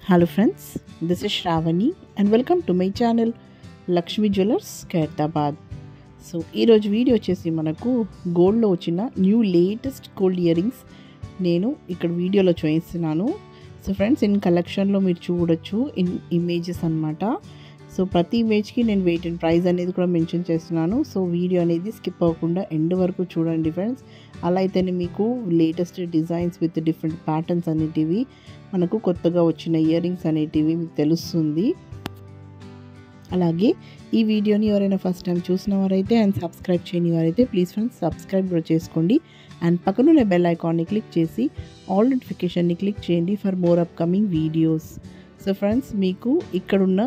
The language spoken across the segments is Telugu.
Hello friends, this is Shravani and welcome to my channel Lakshmi Jewellers Khairatabad. So ఈరోజు వీడియో వచ్చేసి మనకు గోల్డ్లో వచ్చిన new latest gold ear rings నేను ఇక్కడ వీడియోలో చూపిస్తున్నాను. సో ఫ్రెండ్స్, ఇన్ కలెక్షన్లో మీరు చూడొచ్చు ఇన్ ఇమేజెస్ అనమాట. సో ప్రతి ఇమేజ్కి నేను వెయిట్ అండ్ ప్రైస్ అనేది కూడా మెన్షన్ చేస్తున్నాను. సో వీడియో అనేది స్కిప్ అవ్వకుండా ఎండ్ వరకు చూడండి ఫ్రెండ్స్. అలా అయితేనే మీకు latest designs with different patterns అనేటివి, మనకు కొత్తగా వచ్చిన ఇయర్ రింగ్స్ అనేటివి మీకు తెలుస్తుంది. అలాగే ఈ వీడియోని ఎవరైనా ఫస్ట్ టైం చూసిన వారైతే అండ్ సబ్స్క్రైబ్ చేయని వారైతే ప్లీజ్ ఫ్రెండ్స్ సబ్స్క్రైబ్ కూడా చేసుకోండి. అండ్ పక్కనున్న బెల్ ఐకాన్ని క్లిక్ చేసి ఆల్ నోటిఫికేషన్ని క్లిక్ చేయండి for more upcoming videos. So friends, మీకు ఇక్కడున్న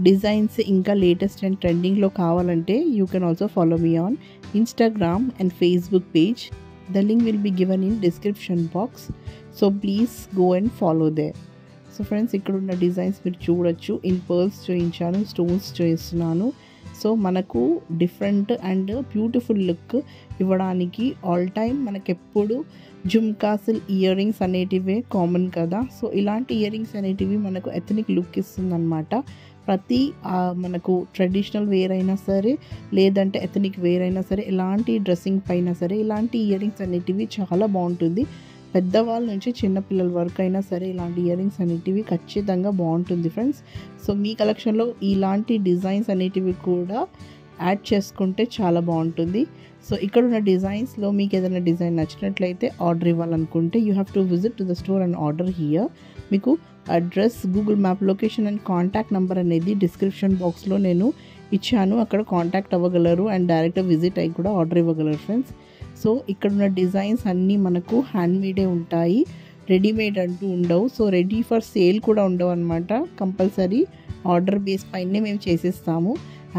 డిజైన్స్ ఇంకా లేటెస్ట్ అండ్ ట్రెండింగ్లో కావాలంటే you can also follow me on Instagram and Facebook page. The link will be given in description box. So please go and follow there. So friends, ఇక్కడ ఉన్న డిజైన్స్ మీరు చూడొచ్చు. ఇన్ పర్ల్స్ చూపించాను, స్టోన్స్ చూపిస్తున్నాను. సో మనకు డిఫరెంట్ అండ్ బ్యూటిఫుల్ లుక్ ఇవ్వడానికి ఆల్ టైమ్ మనకెప్పుడు జుమ్కాసిల్ ఇయర్ రింగ్స్ అనేటివే కామన్ కదా. సో ఇలాంటి ఇయర్ రింగ్స్ అనేటివి మనకు ఎథనిక్ లుక్ ఇస్తుందన్నమాట. ప్రతి మనకు ట్రెడిషనల్ వేర్ అయినా సరే, లేదంటే ఎథనిక్ వేర్ అయినా సరే, ఎలాంటి డ్రెస్సింగ్ పైన సరే ఇలాంటి ఇయర్ రింగ్స్ అనేటివి చాలా బాగుంటుంది. పెద్దవాళ్ళ నుంచి చిన్నపిల్లల వరకు అయినా సరే ఇలాంటి ఇయర్ రింగ్స్ అనేటివి ఖచ్చితంగా బాగుంటుంది ఫ్రెండ్స్. సో మీ కలెక్షన్లో ఇలాంటి డిజైన్స్ అనేటివి కూడా యాడ్ చేసుకుంటే చాలా బాగుంటుంది. సో ఇక్కడ ఉన్న డిజైన్స్లో మీకు ఏదైనా డిజైన్ నచ్చినట్లయితే ఆర్డర్ ఇవ్వాలనుకుంటే you have to visit to the store and order here. మీకు address, Google map location and contact number అనేది డిస్క్రిప్షన్ బాక్స్లో నేను ఇచ్చాను. అక్కడ కాంటాక్ట్ అవ్వగలరు అండ్ డైరెక్ట్గా విజిట్ అయ్యి కూడా ఆర్డర్ ఇవ్వగలరు ఫ్రెండ్స్. సో ఇక్కడున్న డిజైన్స్ అన్నీ మనకు హ్యాండ్మేడే ఉంటాయి, రెడీమేడ్ అంటూ ఉండవు. సో రెడీ ఫర్ సేల్ కూడా ఉండవు అనమాట. కంపల్సరీ ఆర్డర్ బేస్ పైనే మేము చేసేస్తాము.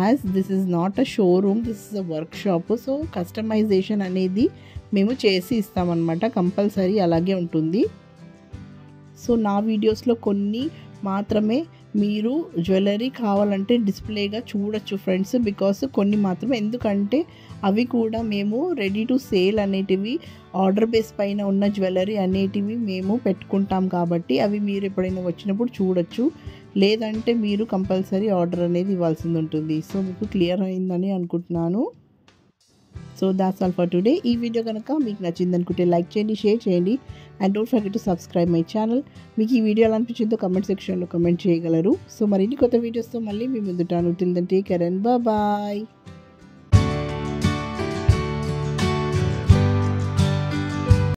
As this is not a showroom, this is a workshop. So customization అనేది మేము చేసి ఇస్తామన్నమాట. కంపల్సరీ అలాగే ఉంటుంది. సో నా వీడియోస్లో కొన్ని మాత్రమే మీరు జ్యువెలరీ కావాలంటే డిస్ప్లేగా చూడొచ్చు ఫ్రెండ్స్. బికాస్ కొన్ని మాత్రమే, ఎందుకంటే అవి కూడా మేము రెడీ టు సేల్ అనేటివి, ఆర్డర్ బేస్ పైన ఉన్న జ్యువెలరీ అనేటివి మేము పెట్టుకుంటాం కాబట్టి అవి మీరు ఎప్పుడైనా వచ్చినప్పుడు చూడొచ్చు. లేదంటే మీరు కంపల్సరీ ఆర్డర్ అనేది ఇవ్వాల్సింది ఉంటుంది. సో మీకు క్లియర్ అయిందని అనుకుంటున్నాను. So that's all for today. ఈ వీడియో కనుక మీకు నచ్చింది అనుకుంటే లైక్ చేయండి, షేర్ చేయండి and don't forget to subscribe my channel. మీకు ఈ వీడియో ఎలా అనిపించిందో కమెంట్ సెక్షన్లో కమెంట్ చేయగలరు. సో మరిన్ని కొత్త వీడియోస్తో మళ్ళీ మీ ముందుంటాను. Till then take care and bye.